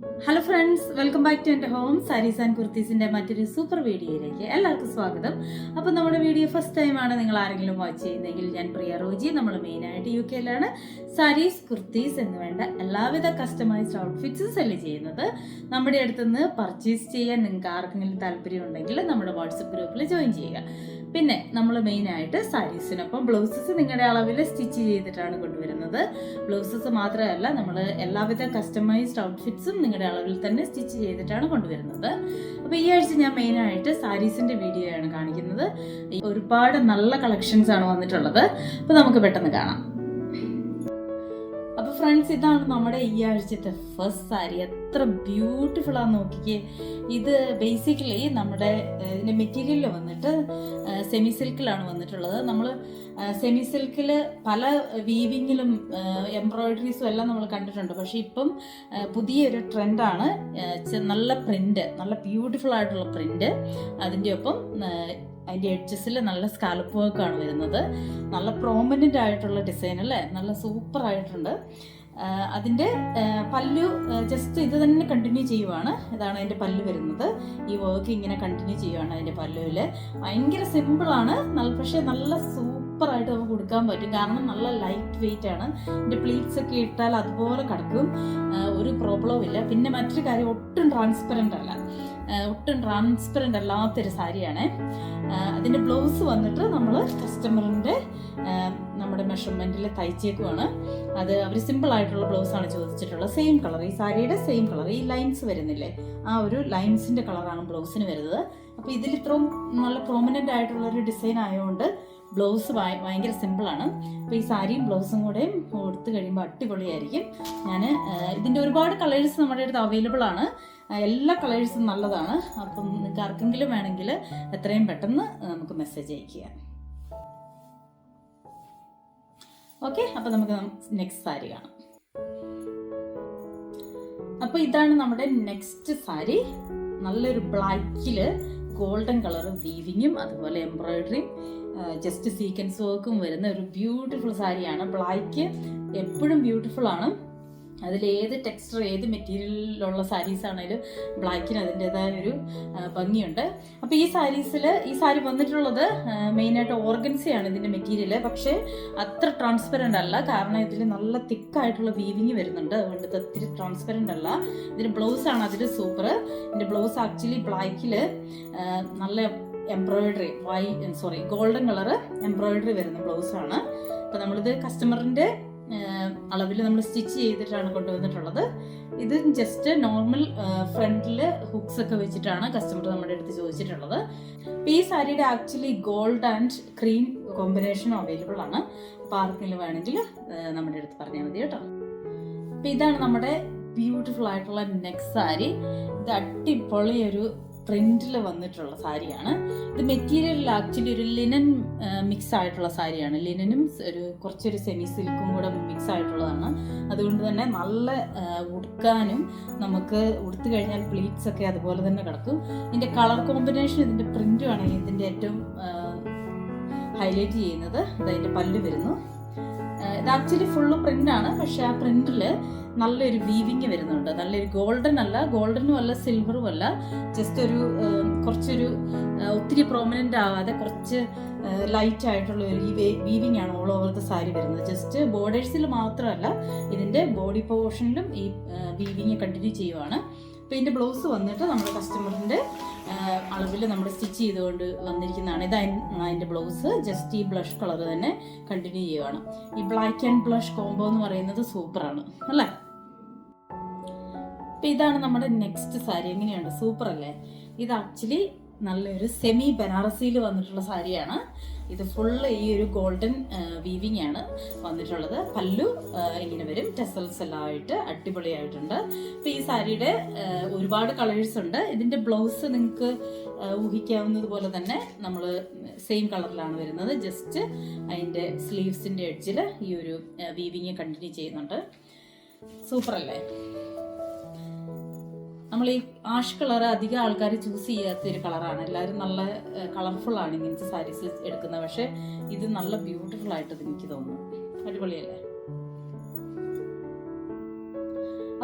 Hello friends, welcome back to എൻ്റെ home sarees and കുർത്തീസിൻ്റെ മറ്റൊരു സൂപ്പർ വീഡിയോയിലേക്ക് എല്ലാവർക്കും സ്വാഗതം. അപ്പോൾ നമ്മുടെ വീഡിയോ ഫസ്റ്റ് ടൈമാണ് നിങ്ങൾ ആരെങ്കിലും വാച്ച് ചെയ്യുന്നതെങ്കിൽ, ഞാൻ പ്രിയ റോജി. നമ്മൾ മെയിനായിട്ട് UK-യിലാണ് സാരീസ്, കുർത്തീസ് എന്ന് വേണ്ട എല്ലാവിധ കസ്റ്റമൈസ്ഡ് ഔട്ട്ഫിറ്റ്സും സെല് ചെയ്യുന്നത്. നമ്മുടെ അടുത്തുനിന്ന് പർച്ചേസ് ചെയ്യാൻ നിങ്ങൾക്ക് ആർക്കെങ്കിലും താല്പര്യം ഉണ്ടെങ്കിൽ നമ്മുടെ വാട്സപ്പ് ഗ്രൂപ്പിൽ ജോയിൻ ചെയ്യുക. പിന്നെ നമ്മൾ മെയിനായിട്ട് സാരീസിനൊപ്പം ബ്ലൗസസ് നിങ്ങളുടെ അളവിൽ സ്റ്റിച്ച് ചെയ്തിട്ടാണ് കൊണ്ടുവരുന്നത്. ബ്ലൗസസ് മാത്രമല്ല, നമ്മൾ എല്ലാവിധ കസ്റ്റമൈസ്ഡ് ഔട്ട്ഫിറ്റ്സും നിങ്ങളുടെ അളവിൽ തന്നെ സ്റ്റിച്ച് ചെയ്തിട്ടാണ് കൊണ്ടുവരുന്നത്. അപ്പോൾ ഈ ആഴ്ച ഞാൻ മെയിനായിട്ട് സാരീസിൻ്റെ വീഡിയോ ആണ് കാണിക്കുന്നത്. ഒരുപാട് നല്ല കളക്ഷൻസ് ആണ് വന്നിട്ടുള്ളത്. അപ്പോൾ നമുക്ക് പെട്ടെന്ന് കാണാം. അപ്പോൾ ഫ്രണ്ട്സ്, ഇതാണ് നമ്മുടെ ഈ ആഴ്ചത്തെ ഫസ്റ്റ് സാരി. എത്ര ബ്യൂട്ടിഫുൾ ആണെന്ന് നോക്കിക്കേ. ഇത് ബേസിക്കലി നമ്മുടെ ഇതിൻ്റെ മെറ്റീരിയൽ വന്നിട്ട് സെമി സിൽക്കിലാണ് വന്നിട്ടുള്ളത്. നമ്മൾ സെമി സിൽക്കിൽ പല വീവിങ്ങിലും എംബ്രോയിഡറീസും എല്ലാം നമ്മൾ കണ്ടിട്ടുണ്ട്. പക്ഷേ ഇപ്പം പുതിയൊരു ട്രെൻഡാണ് നല്ല പ്രിൻ്റ്, നല്ല ബ്യൂട്ടിഫുൾ ആയിട്ടുള്ള പ്രിൻ്റ്. അതിൻ്റെ ഒപ്പം അതിൻ്റെ എഡ്ജസിൽ നല്ല സ്കാലപ്പ് വർക്കാണ് വരുന്നത്. നല്ല പ്രോമിനൻ്റ് ആയിട്ടുള്ള ഡിസൈൻ അല്ലേ, നല്ല സൂപ്പർ ആയിട്ടുണ്ട്. അതിൻ്റെ പല്ലു ജസ്റ്റ് ഇത് തന്നെ കണ്ടിന്യൂ ചെയ്യുവാണ്. ഇതാണ് അതിൻ്റെ പല്ലു വരുന്നത്. ഈ വർക്ക് ഇങ്ങനെ കണ്ടിന്യൂ ചെയ്യുവാണ് അതിൻ്റെ പല്ലുവിൽ. ഭയങ്കര സിമ്പിളാണ്, പക്ഷേ നല്ല സൂപ്പറായിട്ട് നമുക്ക് കൊടുക്കാൻ പറ്റും. കാരണം നല്ല ലൈറ്റ് വെയിറ്റ് ആണ്. ഇതിൻ്റെ പ്ലീറ്റ്സ് ഒക്കെ ഇട്ടാൽ അതുപോലെ കിടക്കും, ഒരു പ്രോബ്ലവും ഇല്ല. പിന്നെ മറ്റൊരു കാര്യം, ഒട്ടും ട്രാൻസ്പെറൻ്റ് അല്ലാത്തൊരു സാരിയാണ്. അതിൻ്റെ ബ്ലൗസ് വന്നിട്ട് നമ്മൾ കസ്റ്റമറിൻ്റെ നമ്മുടെ മെഷർമെൻറ്റിൽ തയ്ച്ചേക്കുവാണ്. അത് അവർ സിമ്പിളായിട്ടുള്ള ബ്ലൗസാണ് ചോദിച്ചിട്ടുള്ളത്. സെയിം കളർ, ഈ സാരിയുടെ സെയിം കളർ, ഈ ലൈൻസ് വരുന്നില്ലേ, ആ ഒരു ലൈൻസിൻ്റെ കളറാണ് ബ്ലൗസിന് വരുന്നത്. അപ്പോൾ ഇതിൽ ഇത്രയും നല്ല പ്രോമിനൻ്റ് ആയിട്ടുള്ളൊരു ഡിസൈൻ ആയതുകൊണ്ട് ബ്ലൗസ് ഭയങ്കര സിമ്പിളാണ്. അപ്പോൾ ഈ സാരിയും ബ്ലൗസും കൂടെയും കൊടുത്തു കഴിയുമ്പോൾ അടിപൊളിയായിരിക്കും. ഇതിൻ്റെ ഒരുപാട് കളേഴ്സ് നമ്മുടെ അടുത്ത് അവൈലബിൾ ആണ്. എല്ലാ കളേഴ്സും നല്ലതാണ്. അപ്പം നിങ്ങൾക്ക് ആർക്കെങ്കിലും വേണമെങ്കിൽ എത്രയും പെട്ടെന്ന് നമുക്ക് മെസ്സേജ് അയക്കുക. ഓക്കെ, അപ്പോൾ നമുക്ക് നെക്സ്റ്റ് സാരി കാണാം. അപ്പോൾ ഇതാണ് നമ്മുടെ നെക്സ്റ്റ് സാരി. നല്ലൊരു ബ്ലാക്കിൽ ഗോൾഡൻ കളർ വീവിങ്ങും അതുപോലെ എംബ്രോയിഡറിയും ജസ്റ്റ് സീക്വൻസ് വർക്കും വരുന്ന ഒരു ബ്യൂട്ടിഫുൾ സാരിയാണ്. ബ്ലാക്ക് എപ്പോഴും ബ്യൂട്ടിഫുൾ ആണ്. അതിലേത് ടെക്സ്ചർ, ഏത് മെറ്റീരിയലിലുള്ള സാരീസ് ആണെങ്കിലും ബ്ലാക്കിന് അതിൻ്റെതായ ഒരു ഭംഗിയുണ്ട്. അപ്പോൾ ഈ സാരി വന്നിട്ടുള്ളത് മെയിനായിട്ട് ഓർഗൻസയാണ് ഇതിൻ്റെ മെറ്റീരിയൽ. പക്ഷേ അത്ര ട്രാൻസ്പെറൻ്റ് അല്ല, കാരണം ഇതിൽ നല്ല തിക്കായിട്ടുള്ള വീവിങ് വരുന്നുണ്ട്. അതുകൊണ്ട് ഇത് ഒത്തിരി ട്രാൻസ്പെറൻ്റ് അല്ല. ഇതിൻ്റെ ബ്ലൗസാണ് അതിൽ സൂപ്പർ. ഇതിൻ്റെ ബ്ലൗസ് ആക്ച്വലി ബ്ലാക്കിൽ നല്ല എംബ്രോയിഡറി ഗോൾഡൻ കളറ് എംബ്രോയിഡറി വരുന്ന ബ്ലൗസാണ്. അപ്പോൾ നമ്മളിത് കസ്റ്റമറിൻ്റെ അളവിൽ നമ്മൾ സ്റ്റിച്ച് ചെയ്തിട്ടാണ് കൊണ്ടുവന്നിട്ടുള്ളത്. ഇത് ജസ്റ്റ് നോർമൽ ഫ്രണ്ടിൽ ഹുക്സ് ഒക്കെ വെച്ചിട്ടാണ് കസ്റ്റമർ നമ്മുടെ അടുത്ത് ചോദിച്ചിട്ടുള്ളത്. ഈ സാരിയുടെ ആക്ച്വലി ഗോൾഡ് ആൻഡ് ക്രീം കോമ്പിനേഷനും അവൈലബിൾ ആണ്. അപ്പോൾ ആർക്കെങ്കിലും വേണമെങ്കിൽ നമ്മുടെ അടുത്ത് പറഞ്ഞാൽ മതി കേട്ടോ. അപ്പോൾ ഇതാണ് നമ്മുടെ ബ്യൂട്ടിഫുൾ ആയിട്ടുള്ള നെക്സ്റ്റ് സാരി. ഇത് അടിപൊളി ഒരു പ്രിന്റിൽ വന്നിട്ടുള്ള സാരിയാണ്. ഇത് മെറ്റീരിയലിൽ ആക്ച്വലി ഒരു ലിനൻ മിക്സ് ആയിട്ടുള്ള സാരിയാണ്. ലിനനും കുറച്ചൊരു സെമി സിൽക്കും കൂടെ മിക്സ് ആയിട്ടുള്ളതാണ്. അതുകൊണ്ട് തന്നെ നല്ല ഉടുക്കാനും, നമുക്ക് ഉടുത്തു കഴിഞ്ഞാൽ പ്ലീറ്റ്സ് ഒക്കെ അതുപോലെ തന്നെ കിടക്കും. ഇതിൻ്റെ കളർ കോമ്പിനേഷൻ, ഇതിൻ്റെ പ്രിന്റുമാണ് ഇതിൻ്റെ ഏറ്റവും ഹൈലൈറ്റ് ചെയ്യുന്നത്. ഇതിൻ്റെ പല്ല് വരുന്നു. ഇത് ആക്ച്വലി ഫുള്ള് പ്രിന്റാണ്, പക്ഷെ ആ പ്രിന്റിൽ നല്ലൊരു വീവിങ് വരുന്നുണ്ട്. നല്ലൊരു ഗോൾഡനും അല്ല സിൽവറും അല്ല, ജസ്റ്റ് കുറച്ചൊരു ഒത്തിരി പ്രോമിനൻ്റ് ആവാതെ കുറച്ച് ലൈറ്റ് ആയിട്ടുള്ള ഒരു വീവിങ് ആണ് ഓൾ ഓവർ ദ സാരി വരുന്നത്. ജസ്റ്റ് ബോർഡേഴ്സിൽ മാത്രമല്ല, ഇതിൻ്റെ ബോഡി പോർഷനിലും ഈ വീവിങ് കണ്ടിന്യൂ ചെയ്യുവാണ്. അപ്പോൾ ഇതിൻ്റെ ബ്ലൗസ് വന്നിട്ട് നമ്മുടെ കസ്റ്റമറിൻ്റെ അളവിൽ നമ്മൾ സ്റ്റിച്ച് ചെയ്തുകൊണ്ട് വന്നിരിക്കുന്നതാണ്. അതിൻ്റെ ബ്ലൗസ് ജസ്റ്റ് ഈ ബ്ലഷ് കളർ തന്നെ കണ്ടിന്യൂ ചെയ്യുവാണ്. ഈ ബ്ലാക്ക് ആൻഡ് ബ്ലഷ് കോംബോ എന്ന് പറയുന്നത് സൂപ്പറാണ് അല്ലേ. അപ്പം ഇതാണ് നമ്മുടെ നെക്സ്റ്റ് സാരി. എങ്ങനെയുണ്ട്, സൂപ്പർ അല്ലേ? ഇത് ആക്ച്വലി നല്ലൊരു സെമി ബനാറസിയിൽ വന്നിട്ടുള്ള സാരിയാണ്. ഇത് ഫുള്ള് ഈ ഒരു ഗോൾഡൻ വീവിങ് ആണ് വന്നിട്ടുള്ളത്. പല്ലു ഇങ്ങനെ വരും, ടെസൽസ് എല്ലാം ആയിട്ട് അടിപൊളിയായിട്ടുണ്ട്. അപ്പോൾ ഈ സാരിയുടെ ഒരുപാട് കളേഴ്സ് ഉണ്ട്. ഇതിൻ്റെ ബ്ലൗസ് നിങ്ങൾക്ക് ഊഹിക്കാവുന്നത് പോലെ തന്നെ നമ്മൾ സെയിം കളറിലാണ് വരുന്നത്. ജസ്റ്റ് അതിൻ്റെ സ്ലീവ്സിൻ്റെ എഡ്ജിൽ ഈ ഒരു വീവിങ് കണ്ടിന്യൂ ചെയ്യുന്നുണ്ട്. സൂപ്പർ അല്ലേ? നമ്മൾ ഈ ആഷ് കളർ അധികം ആൾക്കാർ ചൂസ് ചെയ്യാത്തൊരു കളറാണ്. എല്ലാവരും നല്ല കളർഫുള്ളാണ് ഇങ്ങനത്തെ സാരീസ് എടുക്കുന്നത്. പക്ഷേ ഇത് നല്ല ബ്യൂട്ടിഫുൾ ആയിട്ട് എനിക്ക് തോന്നുന്നു. അടിപൊളിയല്ലേ?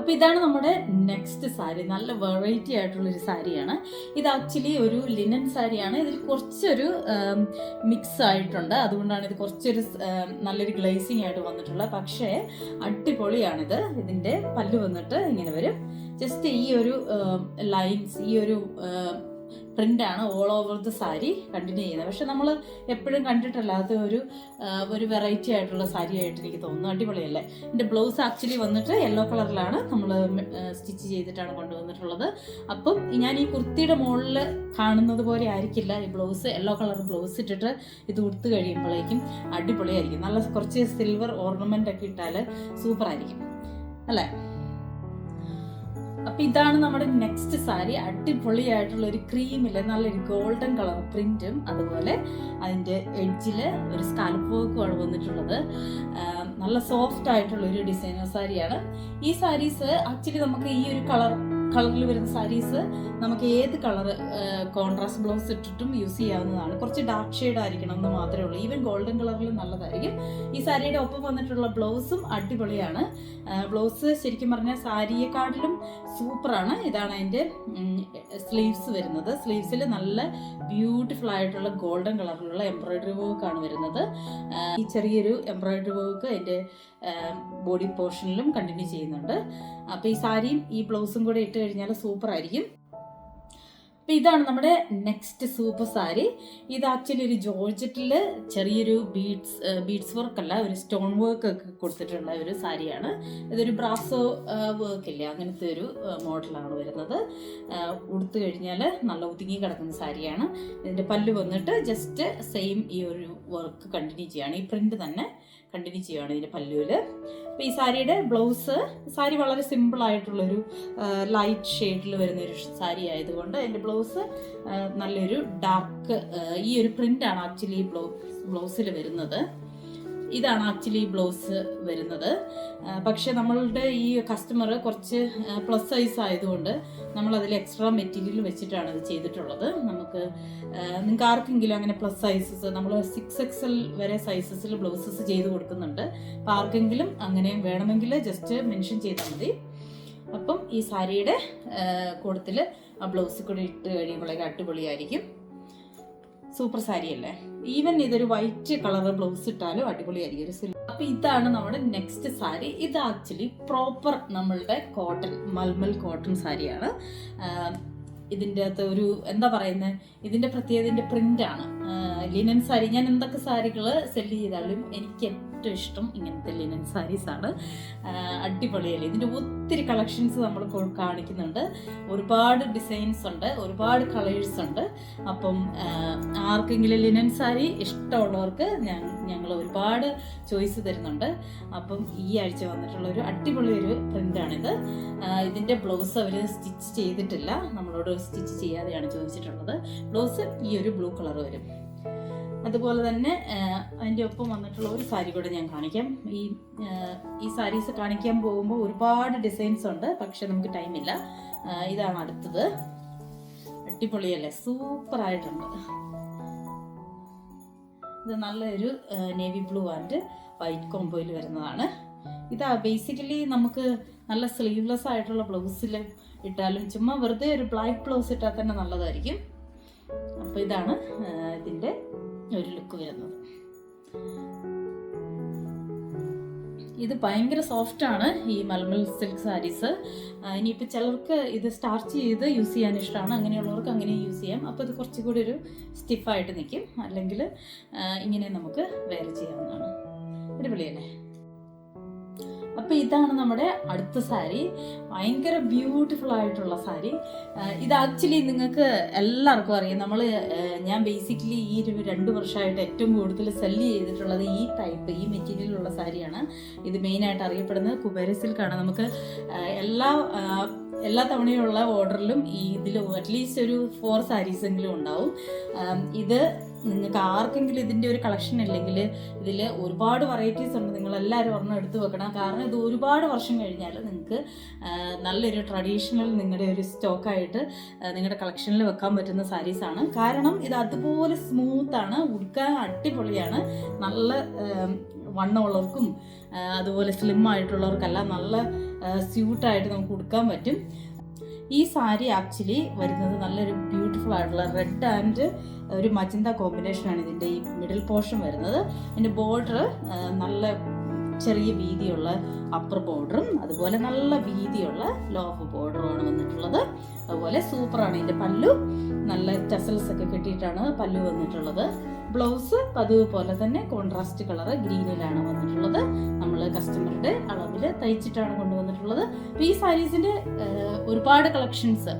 അപ്പോൾ ഇതാണ് നമ്മുടെ നെക്സ്റ്റ് സാരി. നല്ല വെറൈറ്റി ആയിട്ടുള്ളൊരു സാരിയാണ് ഇത്. ആക്ച്വലി ഒരു ലിനൻ സാരിയാണ്. ഇതിൽ കുറച്ചൊരു മിക്സ് ആയിട്ടുണ്ട്, അതുകൊണ്ടാണ് ഇത് കുറച്ചൊരു നല്ലൊരു ഗ്ലേസിങ് ആയിട്ട് വന്നിട്ടുള്ളത്. പക്ഷേ അടിപൊളിയാണിത്. ഇതിൻ്റെ പല്ല് വന്നിട്ട് ഇങ്ങനെ വരും. ജസ്റ്റ് ഈ ഒരു ലൈൻസ്, ഈ ഒരു പ്രിൻ്റാണ് all over the sari continue ചെയ്യുന്നത്. പക്ഷെ നമ്മൾ എപ്പോഴും കണ്ടിട്ടല്ലാത്ത ഒരു വെറൈറ്റി ആയിട്ടുള്ള സാരി ആയിട്ട് എനിക്ക് തോന്നുന്നു. അടിപൊളിയല്ലേ? എൻ്റെ ബ്ലൗസ് ആക്ച്വലി വന്നിട്ട് യെല്ലോ കളറിലാണ് നമ്മൾ സ്റ്റിച്ച് ചെയ്തിട്ടാണ് കൊണ്ടുവന്നിട്ടുള്ളത്. അപ്പം ഞാൻ ഈ കുർത്തിയുടെ മുകളിൽ കാണുന്നത് പോലെ ആയിരിക്കില്ല ഈ ബ്ലൗസ്. യെല്ലോ കളർ ബ്ലൗസ് ഇട്ടിട്ട് ഇത് ഉടുത്ത് കഴിയുമ്പോഴേക്കും അടിപൊളിയായിരിക്കും. നല്ല കുറച്ച് സിൽവർ ഓർണമെൻ്റ് ഒക്കെ ഇട്ടാൽ സൂപ്പറായിരിക്കും അല്ലേ? അപ്പം ഇതാണ് നമ്മുടെ നെക്സ്റ്റ് സാരി. അടിപൊളിയായിട്ടുള്ള ഒരു ക്രീമില് നല്ലൊരു ഗോൾഡൻ കളർ പ്രിന്റും അതുപോലെ അതിൻ്റെ എഡ്ജിൽ ഒരു സ്കാലപ്പ് വർക്കുമാണ് വന്നിട്ടുള്ളത്. നല്ല സോഫ്റ്റ് ആയിട്ടുള്ള ഒരു ഡിസൈനർ സാരിയാണ്. ഈ സാരീസ് ആക്ച്വലി നമുക്ക് ഈ ഒരു കളറിൽ വരുന്ന സാരീസ് നമുക്ക് ഏത് കളർ കോൺട്രാസ്റ്റ് ബ്ലൗസ് ഇട്ടിട്ടും യൂസ് ചെയ്യാവുന്നതാണ്. കുറച്ച് ഡാർക്ക് ഷെയ്ഡ് ആയിരിക്കണം എന്ന് മാത്രമേ ഉള്ളൂ. ഈവൻ ഗോൾഡൻ കളറിൽ നല്ലതായിരിക്കും. ഈ സാരിയുടെ ഒപ്പം വന്നിട്ടുള്ള ബ്ലൗസും അടിപൊളിയാണ്. ബ്ലൗസ് ശരിക്കും പറഞ്ഞാൽ സാരിയെക്കാട്ടിലും സൂപ്പറാണ്. ഇതാണ് അതിൻ്റെ സ്ലീവ്സ് വരുന്നത്. സ്ലീവ്സിൽ നല്ല ബ്യൂട്ടിഫുൾ ആയിട്ടുള്ള ഗോൾഡൻ കളറിലുള്ള എംബ്രോയിഡറി വർക്കാണ് വരുന്നത്. ഈ ചെറിയൊരു എംബ്രോയിഡറി വർക്ക് അതിൻ്റെ ബോഡി പോർഷനിലും കണ്ടിന്യൂ ചെയ്യുന്നുണ്ട്. അപ്പോൾ ഈ സാരിയും ഈ ബ്ലൗസും കൂടെ ഇട്ട് കഴിഞ്ഞാൽ സൂപ്പർ ആയിരിക്കും. അപ്പോൾ ഇതാണ് നമ്മുടെ നെക്സ്റ്റ് സൂപ്പർ സാരി. ഇത് ആക്ച്വലി ഒരു ജോർജറ്റിൽ ചെറിയൊരു ബീഡ്സ് വർക്കല്ല, ഒരു സ്റ്റോൺ വർക്ക് ഒക്കെ കൊടുത്തിട്ടുള്ള ഒരു സാരിയാണ്. ഇതൊരു ബ്രാസോ വർക്ക് ഇല്ലേ, അങ്ങനത്തെ ഒരു മോഡലാണ് വരുന്നത്. ഉടുത്തു കഴിഞ്ഞാൽ നല്ല ഒതുങ്ങി കിടക്കുന്ന സാരിയാണ്. ഇതിൻ്റെ പല്ല് വന്നിട്ട് ജസ്റ്റ് സെയിം ഈ ഒരു വർക്ക് കണ്ടിന്യൂ ചെയ്യുകയാണ്. ഈ പ്രിന്റ് തന്നെ കണ്ടിന്യൂ ചെയ്യുകയാണ് ഇതിൻ്റെ പല്ലുവിൽ. അപ്പോൾ ഈ സാരിയുടെ ബ്ലൗസ്, സാരി വളരെ സിമ്പിൾ ആയിട്ടുള്ളൊരു ലൈറ്റ് ഷെയ്ഡിൽ വരുന്നൊരു സാരി ആയതുകൊണ്ട് അതിൻ്റെ ബ്ലൗസ് നല്ലൊരു ഡാർക്ക് ഈ ഒരു പ്രിൻ്റാണ് ആക്ച്വലി ബ്ലൗസിൽ വരുന്നത്. ഇതാണ് ആക്ച്വലി ബ്ലൗസ് വരുന്നത്. പക്ഷെ നമ്മളുടെ ഈ കസ്റ്റമർ കുറച്ച് പ്ലസ് സൈസ് ആയതുകൊണ്ട് നമ്മളതിൽ എക്സ്ട്രാ മെറ്റീരിയൽ വെച്ചിട്ടാണ് ഇത് ചെയ്തിട്ടുള്ളത്. നിങ്ങൾക്ക് ആർക്കെങ്കിലും അങ്ങനെ പ്ലസ് സൈസസ്, നമ്മൾ 6XL വരെ സൈസസിൽ ബ്ലൗസസ് ചെയ്ത് കൊടുക്കുന്നുണ്ട്. അപ്പോൾ ആർക്കെങ്കിലും അങ്ങനെ വേണമെങ്കിൽ ജസ്റ്റ് മെൻഷൻ ചെയ്താൽ മതി. അപ്പം ഈ സാരിയുടെ കൂട്ടത്തിൽ ആ ബ്ലൗസ് കൂടി ഇട്ട് കഴിയുമ്പോഴേക്കും അടിപൊളിയായിരിക്കും. സൂപ്പർ സാരി അല്ലേ? ഈവൻ ഇതൊരു വൈറ്റ് കളർ ബ്ലൗസ് ഇട്ടാലും അടിപൊളിയായിരിക്കും, ഒരു സിൽവർ. അപ്പൊ ഇതാണ് നമ്മുടെ നെക്സ്റ്റ് സാരി. ഇത് ആക്ച്വലി പ്രോപ്പർ നമ്മളുടെ കോട്ടൺ, മൽമൽ കോട്ടൺ സാരിയാണ്. ഇതിൻ്റെ അകത്ത് ഒരു എന്താ പറയുന്നത്, ഇതിൻ്റെ പ്രത്യേകത ഇതിൻ്റെ പ്രിൻ്റാണ്. ലിനൻ സാരി, ഞാൻ എന്തൊക്കെ സാരികൾ സെല്ല് ചെയ്താലും എനിക്ക് ഏറ്റവും ഇഷ്ടം ഇങ്ങനത്തെ ലിനൻ സാരീസാണ്. അടിപൊളിയല്ലേ? ഇതിൻ്റെ ഒത്തിരി കളക്ഷൻസ് നമ്മൾ കാണിക്കുന്നുണ്ട്. ഒരുപാട് ഡിസൈൻസ് ഉണ്ട്, ഒരുപാട് കളേഴ്സ് ഉണ്ട്. അപ്പം ആർക്കെങ്കിലും ലിനൻ സാരി ഇഷ്ടമുള്ളവർക്ക് ഞങ്ങൾ ഒരുപാട് ചോയ്സ് തരുന്നുണ്ട്. അപ്പം ഈ ആഴ്ച വന്നിട്ടുള്ള ഒരു അടിപൊളി ഒരു പ്രിൻ്റാണിത്. ഇതിൻ്റെ ബ്ലൗസ് അവർ സ്റ്റിച്ച് ചെയ്തിട്ടില്ല, നമ്മളോട് സ്റ്റിച്ച് ചെയ്യാതെയാണ് ചോദിച്ചിട്ടുള്ളത്. ബ്ലൗസ് ഈ ഒരു ബ്ലൂ കളർ വരും. അതുപോലെ തന്നെ അതിൻ്റെ ഒപ്പം വന്നിട്ടുള്ള ഒരു സാരി കൂടെ ഞാൻ കാണിക്കാം. ഈ സാരീസ് കാണിക്കാൻ പോകുമ്പോൾ ഒരുപാട് ഡിസൈൻസ് ഉണ്ട്, പക്ഷെ നമുക്ക് ടൈമില്ല. ഇതാണ് അടുത്തത്. അടിപൊളിയല്ലേ? സൂപ്പറായിട്ടുണ്ട്. ഇത് നല്ലൊരു നേവി ബ്ലൂ ആൻഡ് വൈറ്റ് കോംബോയിൽ വരുന്നതാണ്. ഇതാ ബേസിക്കലി നമുക്ക് നല്ല സ്ലീവ്ലെസ് ആയിട്ടുള്ള ബ്ലൗസിൽ ഇട്ടാലും ചുമ്മാ വെറുതെ ഒരു ബ്ലാക്ക് ബ്ലൗസ് ഇട്ടാൽ തന്നെ നല്ലതായിരിക്കും. അപ്പോൾ ഇതാണ് ഇതിൻ്റെ ഒരു ലുക്ക് വരുന്നത്. ഇത് ഭയങ്കര സോഫ്റ്റാണ് ഈ മൽമൽ സിൽക്ക് സാരീസ്. ഇനിയിപ്പോൾ ചിലർക്ക് ഇത് സ്റ്റാർച്ച് ചെയ്ത് യൂസ് ചെയ്യാൻ ഇഷ്ടമാണ്, അങ്ങനെയുള്ളവർക്ക് അങ്ങനെ യൂസ് ചെയ്യാം. അപ്പോൾ ഇത് കുറച്ചുകൂടി ഒരു സ്റ്റിഫായിട്ട് നിൽക്കും. അല്ലെങ്കിൽ ഇങ്ങനെ നമുക്ക് വെയർ ചെയ്യാവുന്നതാണ്. അടിപൊളിയല്ലേ? അപ്പോൾ ഇതാണ് നമ്മുടെ അടുത്ത സാരി. ഭയങ്കര ബ്യൂട്ടിഫുൾ ആയിട്ടുള്ള സാരി. ഇത് ആക്ച്വലി നിങ്ങൾക്ക് എല്ലാവർക്കും അറിയാം. ഞാൻ ബേസിക്കലി ഈ 2 വർഷമായിട്ട് ഏറ്റവും കൂടുതൽ സെല്ല് ചെയ്തിട്ടുള്ളത് ഈ ടൈപ്പ്, ഈ മെറ്റീരിയലുള്ള സാരിയാണ്. ഇത് മെയിനായിട്ട് അറിയപ്പെടുന്നത് കുബേര സിൽക്കാണ്. നമുക്ക് എല്ലാ തവണയുള്ള ഓർഡറിലും ഇതിൽ അറ്റ്ലീസ്റ്റ് ഒരു 4 സാരീസെങ്കിലും ഉണ്ടാവും. ഇത് നിങ്ങൾക്ക് ആർക്കെങ്കിലും ഇതിൻ്റെ ഒരു കളക്ഷൻ ഇല്ലെങ്കിൽ ഇതിൽ ഒരുപാട് വെറൈറ്റീസ് ഉണ്ട്. നിങ്ങളെല്ലാവരും ഒരെണ്ണം എടുത്ത് വെക്കണം. കാരണം ഇത് ഒരുപാട് വർഷം കഴിഞ്ഞാൽ നിങ്ങൾക്ക് നല്ലൊരു ട്രഡീഷണൽ നിങ്ങളുടെ ഒരു സ്റ്റോക്കായിട്ട് നിങ്ങളുടെ കളക്ഷനിൽ വെക്കാൻ പറ്റുന്ന സാരീസാണ്. കാരണം ഇത് അതുപോലെ സ്മൂത്താണ്, ഉടുക്കാൻ അടിപൊളിയാണ്. നല്ല വണ്ണമുള്ളവർക്കും അതുപോലെ സ്ലിം ആയിട്ടുള്ളവർക്കെല്ലാം നല്ല സ്യൂട്ടായിട്ട് നമുക്ക് ഉടുക്കാൻ പറ്റും. ഈ സാരി ആക്ച്വലി വരുന്നത് നല്ലൊരു ബ്യൂട്ടിഫുൾ ആയിട്ടുള്ള റെഡ് ആൻഡ് ഒരു മജന്ത കോമ്പിനേഷനാണ് ഇതിൻ്റെ ഈ മിഡിൽ പോർഷൻ വരുന്നത്. ഇതിൻ്റെ ബോർഡർ നല്ല ചെറിയ വീതിയുള്ള അപ്പർ ബോർഡറും അതുപോലെ നല്ല വീതിയുള്ള ലോവർ ബോർഡറുമാണ് വന്നിട്ടുള്ളത്. അതുപോലെ സൂപ്പറാണ്. ഇതിൻ്റെ പല്ലു നല്ല ടസൽസ് ഒക്കെ കെട്ടിയിട്ടാണ് പല്ലു വന്നിട്ടുള്ളത്. ബ്ലൗസ് പതിവ് പോലെ തന്നെ കോൺട്രാസ്റ്റ് കളർ ഗ്രീനിലാണ് വന്നിട്ടുള്ളത്. നമ്മൾ കസ്റ്റമറുടെ അളവിൽ തയ്ച്ചിട്ടാണ് കൊണ്ടുവന്നിട്ടുള്ളത്. ഈ സാരീസിൻ്റെ ഒരുപാട് കളക്ഷൻസ്,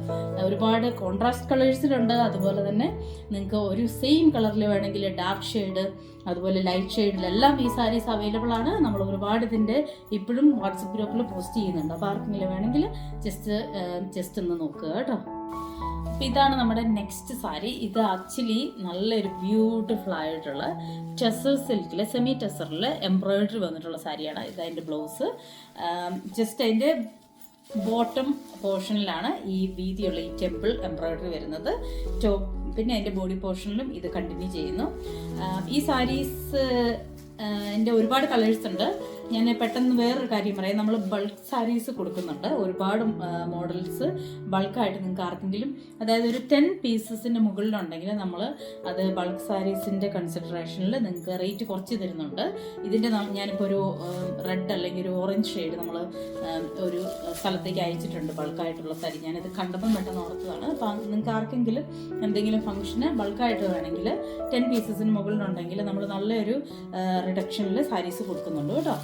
ഒരുപാട് കോൺട്രാസ്റ്റ് കളേഴ്സിലുണ്ട്. അതുപോലെ തന്നെ നിങ്ങൾക്ക് ഒരു സെയിം കളറിൽ വേണമെങ്കിൽ ഡാർക്ക് ഷെയ്ഡ് അതുപോലെ ലൈറ്റ് ഷെയ്ഡിലെല്ലാം ഈ സാരീസ് അവൈലബിൾ ആണ്. നമ്മൾ ഒരുപാട് ഇതിൻ്റെ ഇപ്പോഴും വാട്സപ്പ് ഗ്രൂപ്പിൽ പോസ്റ്റ് ചെയ്യുന്നുണ്ട്. അപ്പോൾ ആർക്കെങ്കിലും വേണമെങ്കിൽ ജസ്റ്റ് ഒന്ന് നോക്കുക കേട്ടോ. അപ്പം ഇതാണ് നമ്മുടെ നെക്സ്റ്റ് സാരി. ഇത് ആക്ച്വലി നല്ലൊരു ബ്യൂട്ടിഫുൾ ആയിട്ടുള്ള ടെസർ സിൽക്കിൽ സെമി ടെസറിൽ എംബ്രോയിഡറി വന്നിട്ടുള്ള സാരിയാണ്. ഇത് അതിൻ്റെ ബ്ലൗസ്. ജസ്റ്റ് അതിൻ്റെ ബോട്ടം പോർഷനിലാണ് ഈ വീതിയുള്ള ഈ ടെമ്പിൾ എംബ്രോയിഡറി വരുന്നത്. പിന്നെ അതിൻ്റെ ബോഡി പോർഷനിലും ഇത് കണ്ടിന്യൂ ചെയ്യുന്നു. ഈ സാരീസ് എൻ്റെ ഒരുപാട് കളേഴ്സ് ഉണ്ട്. ഞാൻ പെട്ടെന്ന് വേറൊരു കാര്യം പറയാം. നമ്മൾ ബൾക്ക് സാരീസ് കൊടുക്കുന്നുണ്ട്. ഒരുപാട് മോഡൽസ് ബൾക്കായിട്ട് നിങ്ങൾക്ക് ആർക്കെങ്കിലും, അതായത് ഒരു 10 പീസസിൻ്റെ മുകളിലുണ്ടെങ്കിൽ നമ്മൾ അത് ബൾക്ക് സാരീസിൻ്റെ കൺസിഡറേഷനിൽ നിങ്ങൾക്ക് റേറ്റ് കുറച്ച് തരുന്നുണ്ട്. ഇതിൻ്റെ ഞാനിപ്പോൾ ഒരു റെഡ് അല്ലെങ്കിൽ ഒരു ഓറഞ്ച് ഷെയ്ഡ് നമ്മൾ ഒരു സ്ഥലത്തേക്ക് അയച്ചിട്ടുണ്ട് ബൾക്കായിട്ടുള്ള സാരി. ഞാനിത് കണ്ടപ്പം പെട്ടെന്ന് ഓർത്തതാണ്. അപ്പോൾ നിങ്ങൾക്ക് ആർക്കെങ്കിലും എന്തെങ്കിലും ഫംഗ്ഷന് ബൾക്കായിട്ട് വേണമെങ്കിൽ 10 പീസസിന് മുകളിലുണ്ടെങ്കിൽ നമ്മൾ നല്ലൊരു റിഡക്ഷനിൽ സാരീസ് കൊടുക്കുന്നുണ്ട് കേട്ടോ.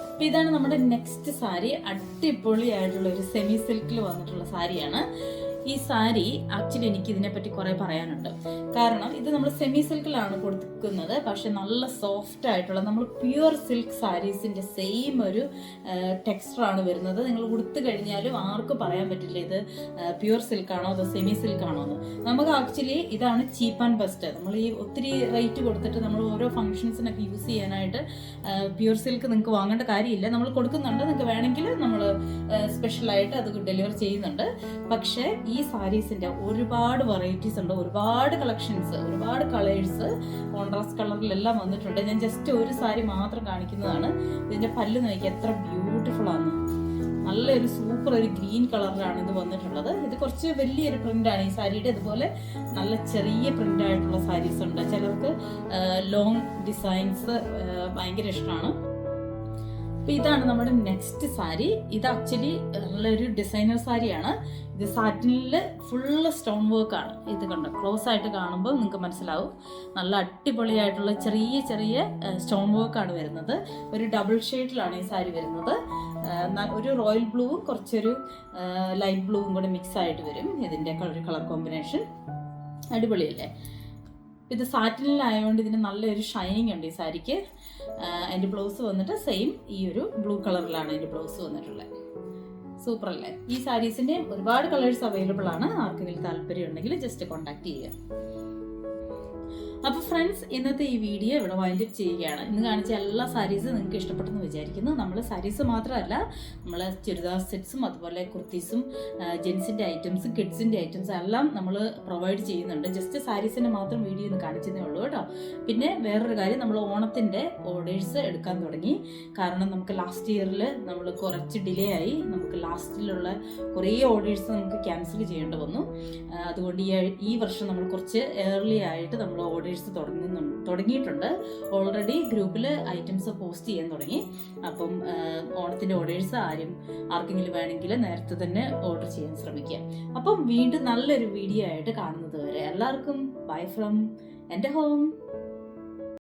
അപ്പോൾ ഇതാണ് നമ്മുടെ നെക്സ്റ്റ് സാരി. അടിപൊളിയായിട്ടുള്ള ഒരു സെമി സിൽക്കിൽ വന്നിട്ടുള്ള സാരിയാണ്. ഈ സാരി ആക്ച്വലി എനിക്ക് ഇതിനെപ്പറ്റി കുറേ പറയാനുണ്ട്. കാരണം ഇത് നമ്മൾ സെമി സിൽക്കിലാണ് കൊടുക്കുന്നത്. പക്ഷെ നല്ല സോഫ്റ്റ് ആയിട്ടുള്ള നമ്മൾ പ്യുവർ സിൽക്ക് സാരീസിൻ്റെ സെയിം ഒരു ടെക്സ്ചറാണ് വരുന്നത്. നിങ്ങൾ ഉടുത്തു കഴിഞ്ഞാലും ആർക്കും പറയാൻ പറ്റില്ല ഇത് പ്യുവർ സിൽക്കാണോ അതോ സെമി സിൽക്കാണോ എന്ന്. നമുക്ക് ആക്ച്വലി ഇതാണ് ചീപ്പ് ആൻഡ് ബെസ്റ്റ്. നമ്മൾ ഈ ഒത്തിരി റേറ്റ് കൊടുത്തിട്ട് നമ്മൾ ഓരോ ഫംഗ്ഷൻസിനൊക്കെ യൂസ് ചെയ്യാനായിട്ട് പ്യുവർ സിൽക്ക് നിങ്ങൾക്ക് വാങ്ങേണ്ട കാര്യമില്ല. നമ്മൾ കൊടുക്കുന്നുണ്ട്. നിങ്ങൾക്ക് വേണമെങ്കിൽ നമ്മൾ സ്പെഷ്യലായിട്ട് അത് ഡെലിവർ ചെയ്യുന്നുണ്ട്. പക്ഷേ ഈ സാരീസിൻ്റെ ഒരുപാട് വെറൈറ്റീസ് ഉണ്ട്, ഒരുപാട് കളക്ഷൻസ്, ഒരുപാട് കളേഴ്സ് കോൺട്രാസ്റ്റ് കളറിലെല്ലാം വന്നിട്ടുണ്ട്. ഞാൻ ജസ്റ്റ് ഒരു സാരി മാത്രം കാണിക്കുന്നതാണ്. ഇതിൻ്റെ പല്ല് നോക്കി എത്ര ബ്യൂട്ടിഫുൾ ആണ്. നല്ലൊരു സൂപ്പർ ഒരു ഗ്രീൻ കളറിലാണ് ഇത് വന്നിട്ടുള്ളത്. ഇത് കുറച്ച് വലിയൊരു പ്രിൻ്റാണ് ഈ സാരിയുടെ. ഇതുപോലെ നല്ല ചെറിയ പ്രിൻ്റായിട്ടുള്ള സാരീസ് ഉണ്ട്. ചിലർക്ക് ലോങ് ഡിസൈൻസ് ഭയങ്കര ഇഷ്ടമാണ്. അപ്പോൾ ഇതാണ് നമ്മുടെ നെക്സ്റ്റ് സാരി. ഇത് ആക്ച്വലി നല്ലൊരു ഡിസൈനർ സാരിയാണ്. ഇത് സാറ്റിനിൽ ഫുള്ള് സ്റ്റോൺ വർക്കാണ്. ഇത് കണ്ടോ, ക്ലോസ് ആയിട്ട് കാണുമ്പോൾ നിങ്ങൾക്ക് മനസ്സിലാവും. നല്ല അടിപൊളിയായിട്ടുള്ള ചെറിയ ചെറിയ സ്റ്റോൺ വർക്കാണ് വരുന്നത്. ഒരു ഡബിൾ ഷെയ്ഡിലാണ് ഈ സാരി വരുന്നത്. ഒരു റോയൽ ബ്ലൂവും കുറച്ചൊരു ലൈറ്റ് ബ്ലൂവും കൂടെ മിക്സ് ആയിട്ട് വരും ഇതിൻ്റെ ഒരു കളർ കോമ്പിനേഷൻ. അടിപൊളിയല്ലേ? ഇത് സാറ്റിനിലായതുകൊണ്ട് ഇതിന് നല്ലൊരു ഷൈനിങ് ഉണ്ട് ഈ സാരിക്ക്. അതിൻ്റെ ബ്ലൗസ് വന്നിട്ട് സെയിം ഈ ഒരു ബ്ലൂ കളറിലാണ് അതിൻ്റെ ബ്ലൗസ് വന്നിട്ടുള്ളത്. സൂപ്പർ അല്ലേ? ഈ സാരീസിൻ്റെ ഒരുപാട് കളേഴ്സ് അവൈലബിൾ ആണ്. ആർക്കെങ്കിലും താല്പര്യം ഉണ്ടെങ്കിൽ ജസ്റ്റ് കോൺടാക്ട് ചെയ്യുക. അപ്പോൾ ഫ്രണ്ട്സ്, ഇന്നത്തെ ഈ വീഡിയോ ഇവിടെ വൈൻഡ് അപ്പ് ചെയ്യുകയാണ്. ഇന്ന് കാണിച്ച എല്ലാ സാരീസും നിങ്ങൾക്ക് ഇഷ്ടപ്പെട്ടെന്ന് വിചാരിക്കുന്നു. നമ്മൾ സാരീസ് മാത്രമല്ല, നമ്മൾ ചുരിദാർ സെറ്റ്സും അതുപോലെ കുർത്തീസും ജെൻസിൻ്റെ ഐറ്റംസും കിഡ്സിൻ്റെ ഐറ്റംസും എല്ലാം നമ്മൾ പ്രൊവൈഡ് ചെയ്യുന്നുണ്ട്. ജസ്റ്റ് സാരീസിൻ്റെ മാത്രം വീഡിയോ ഒന്ന് കാണിച്ചതേ ഉള്ളൂ കേട്ടോ. പിന്നെ വേറൊരു കാര്യം, നമ്മൾ ഓണത്തിൻ്റെ ഓർഡേഴ്സ് എടുക്കാൻ തുടങ്ങി. കാരണം നമുക്ക് ലാസ്റ്റ് ഇയറിൽ നമ്മൾ കുറച്ച് ഡിലേ ആയി. നമുക്ക് ലാസ്റ്റിലുള്ള കുറേ ഓർഡേഴ്സ് നമുക്ക് ക്യാൻസൽ ചെയ്യേണ്ടി വന്നു. അതുകൊണ്ട് ഈ വർഷം നമ്മൾ കുറച്ച് ഏർലി ആയിട്ട് നമ്മൾ ഓർഡേഴ്സ് തുടങ്ങിയിട്ടുണ്ട്. ഓൾറെഡി ഗ്രൂപ്പിൽ ഐറ്റംസ് പോസ്റ്റ് ചെയ്യാൻ തുടങ്ങി. അപ്പം ഓണത്തിൻ്റെ ഓർഡേഴ്സ് ആർക്കെങ്കിലും വേണമെങ്കിൽ നേരത്തെ തന്നെ ഓർഡർ ചെയ്യാൻ ശ്രമിക്കുക. അപ്പം വീണ്ടും നല്ലൊരു വീഡിയോ ആയിട്ട് കാണുന്നത് വരെ എല്ലാവർക്കും ബൈ ഫ്രം എൻ്റെ ഹോം.